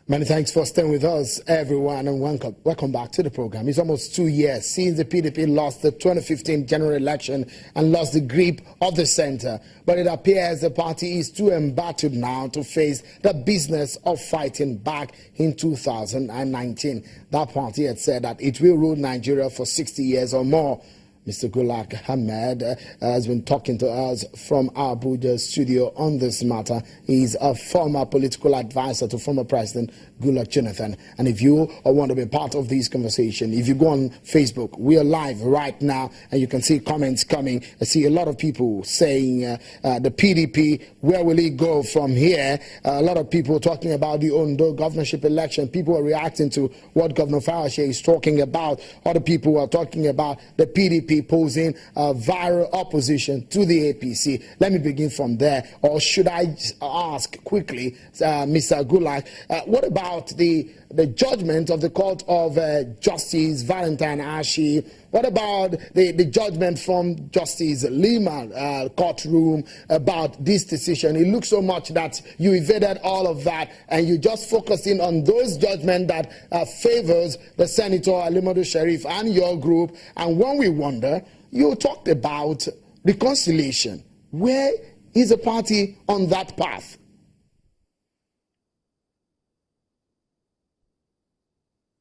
Many thanks for staying with us, everyone, and welcome back to the program. It's almost 2 years since the PDP lost the 2015 general election and lost the grip of the center. But it appears the party is too embattled now to face the business of fighting back in 2019. That party had said that it will rule Nigeria for 60 years or more. Mr. Gulak Ahmed has been talking to us from our Abuja studio on this matter. He's a former political advisor to former President Goodluck Jonathan. And if you want to be part of this conversation, if you go on Facebook, we are live right now, and you can see comments coming. I see a lot of people saying the PDP, where will it go from here? A lot of people talking about the Ondo governorship election. People are reacting to what Governor Fayose is talking about. Other people are talking about the PDP posing a viral opposition to the APC. Let me begin from there. Or should I ask quickly, Mr. Gulak, what about the judgment of the Court of Justice Valentine Ashi? What about the judgment from Justice Lima courtroom about this decision? It looks so much that you evaded all of that and you just focusing on those judgments that favors the Senator Alimadu Sheriff and your group. And when we wonder, you talked about reconciliation. Where is the party on that path?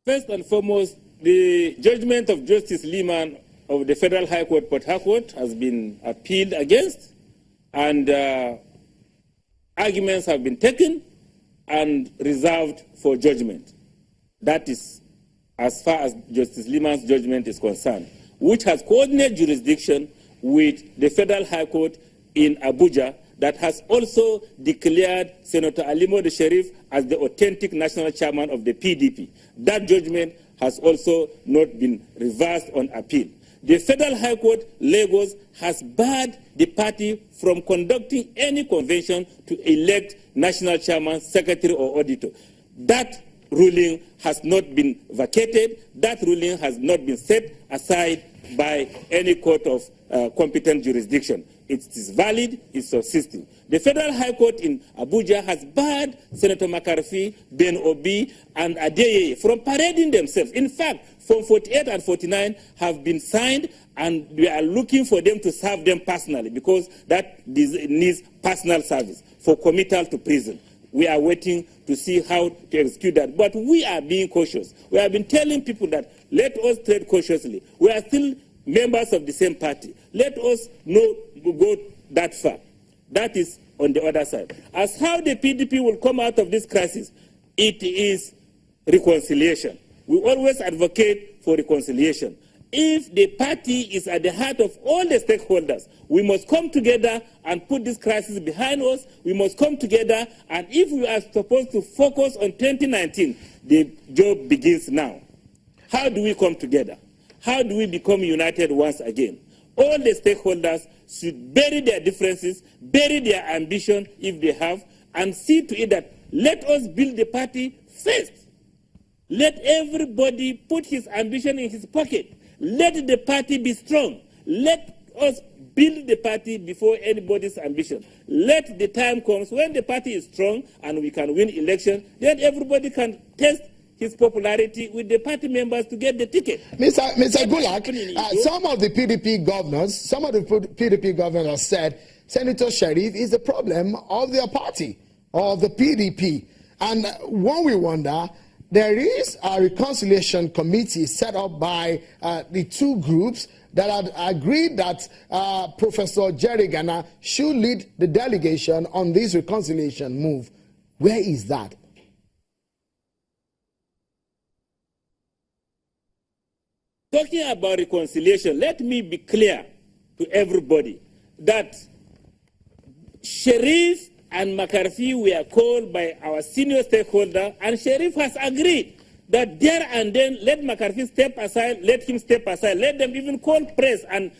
First and foremost, the judgment of Justice Liman of the Federal High Court, Port Harcourt, has been appealed against, and arguments have been taken and reserved for judgment. That is as far as Justice Liman's judgment is concerned, which has coordinated jurisdiction with the Federal High Court in Abuja, that has also declared Senator Alimadu Sheriff as the authentic national chairman of the PDP. That judgment has also not been reversed on appeal. The Federal High Court, Lagos, has barred the party from conducting any convention to elect national chairman, secretary, or auditor. That ruling has not been vacated. That ruling has not been set aside by any court of competent jurisdiction. It is valid, it's subsisting. The Federal High Court in Abuja has barred Senator McCarthy, Ben Obi, and Adeyeye from parading themselves. In fact, Form 48 and 49 have been signed, and we are looking for them to serve them personally, because that needs personal service for committal to prison. We are waiting to see how to execute that. But we are being cautious. We have been telling people that let us tread cautiously. We are still members of the same party. Let us not go that far. That is on the other side. As how the PDP will come out of this crisis, it is reconciliation. We always advocate for reconciliation. If the party is at the heart of all the stakeholders, we must come together and put this crisis behind us. We must come together, and if we are supposed to focus on 2019, the job begins now. How do we come together? How do we become united once again? All the stakeholders should bury their differences, bury their ambition if they have, and see to it that let us build the party first. Let everybody put his ambition in his pocket. Let the party be strong. Let us build the party before anybody's ambition. Let the time comes when the party is strong and we can win election, then everybody can test his popularity with the party members to get the ticket. Mr. Gulak, some of the PDP governors have said Senator Sheriff is the problem of their party, of the PDP. And when we wonder, there is a reconciliation committee set up by the two groups that had agreed that Professor Jerry Gana should lead the delegation on this reconciliation move. Where is that? Talking about reconciliation, let me be clear to everybody that Sheriff and McCarthy were called by our senior stakeholder, and Sheriff has agreed that there and then let McCarthy step aside, let him step aside, let them even call press and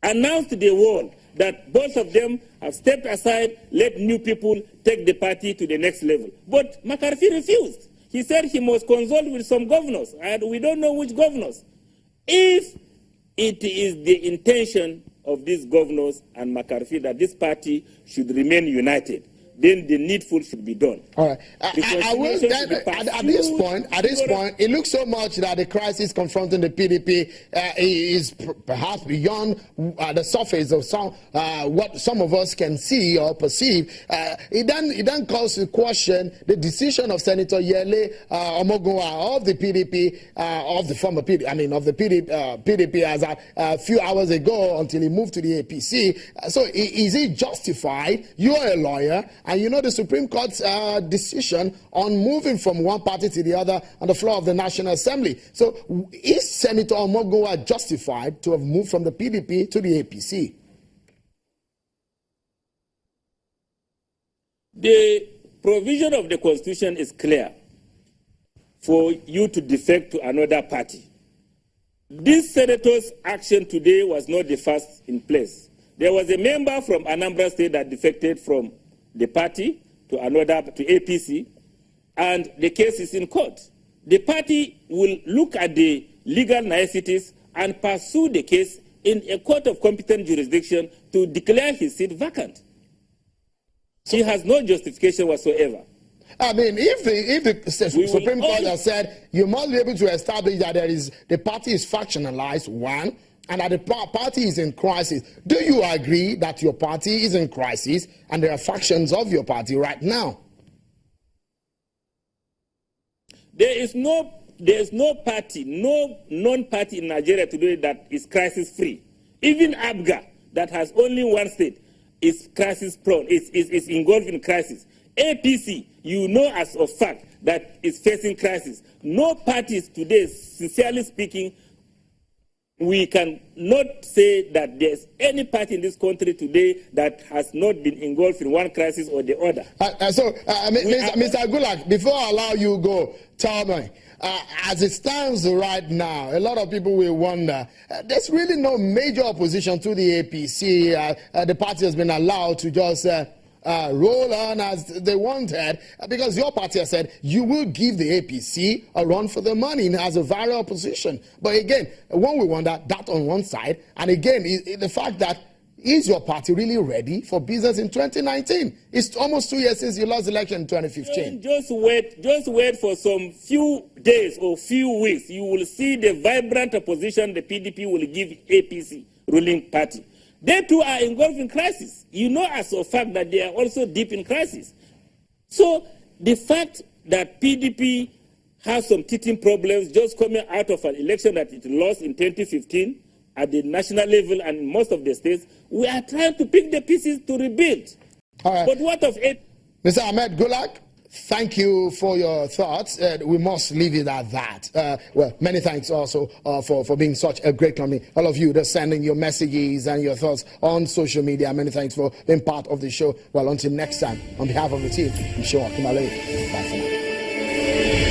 announce to the world that both of them have stepped aside, let new people take the party to the next level. But McCarthy refused. He said he must consult with some governors, and we don't know which governors. If it is the intention of these governors and McCarthy that this party should remain united, then the needful should be done. All right. I will then, at this point, it looks so much that the crisis confronting the PDP is perhaps beyond the surface of some what some of us can see or perceive. It then calls to question the decision of Senator Yele Omogunwa of the PDP, of the former PDP, I mean of the PDP as a few hours ago until he moved to the APC. So is it justified? You're a lawyer, and you know the Supreme Court's decision on moving from one party to the other on the floor of the National Assembly. So is Senator Omogunwa justified to have moved from the PDP to the APC? The provision of the Constitution is clear for you to defect to another party. This senator's action today was not the first in place. There was a member from Anambra State that defected from the party to another, to APC, and the case is in court. The party will look at the legal niceties and pursue the case in a court of competent jurisdiction to declare his seat vacant. He has no justification whatsoever. I mean, if the Supreme Court has said you must be able to establish that the party is factionalized, one, and that the party is in crisis, do you agree that your party is in crisis and there are factions of your party right now? There is no party, no non-party in Nigeria today that is crisis-free. Even ABGA, that has only one state, is crisis-prone, is engulfed in crisis. APC, you know as a fact, that is facing crisis. No parties today, sincerely speaking, we can not say that there's any party in this country today that has not been engulfed in one crisis or the other. Mr. Gulak, before I allow you go, tell me, as it stands right now, a lot of people will wonder, there's really no major opposition to the APC. The party has been allowed to just roll on as they wanted, because your party has said you will give the APC a run for the money and has a very opposition. But again, one will wonder that on one side, and again, the fact that is your party really ready for business in 2019? It's almost 2 years since you lost the election in 2015. Just wait for some few days or few weeks. You will see the vibrant opposition the PDP will give APC ruling party. They too are engulfed in crisis. You know as a fact that they are also deep in crisis. So the fact that PDP has some teething problems just coming out of an election that it lost in 2015 at the national level and in most of the states, we are trying to pick the pieces to rebuild. All right. But what of it? Mr. Ahmed Gulak, thank you for your thoughts. We must leave it at that. Well, many thanks also for being such a great company. All of you that's sending your messages and your thoughts on social media. Many thanks for being part of the show. Well, until next time, on behalf of the team, I'm sure Kimale. Bye for now.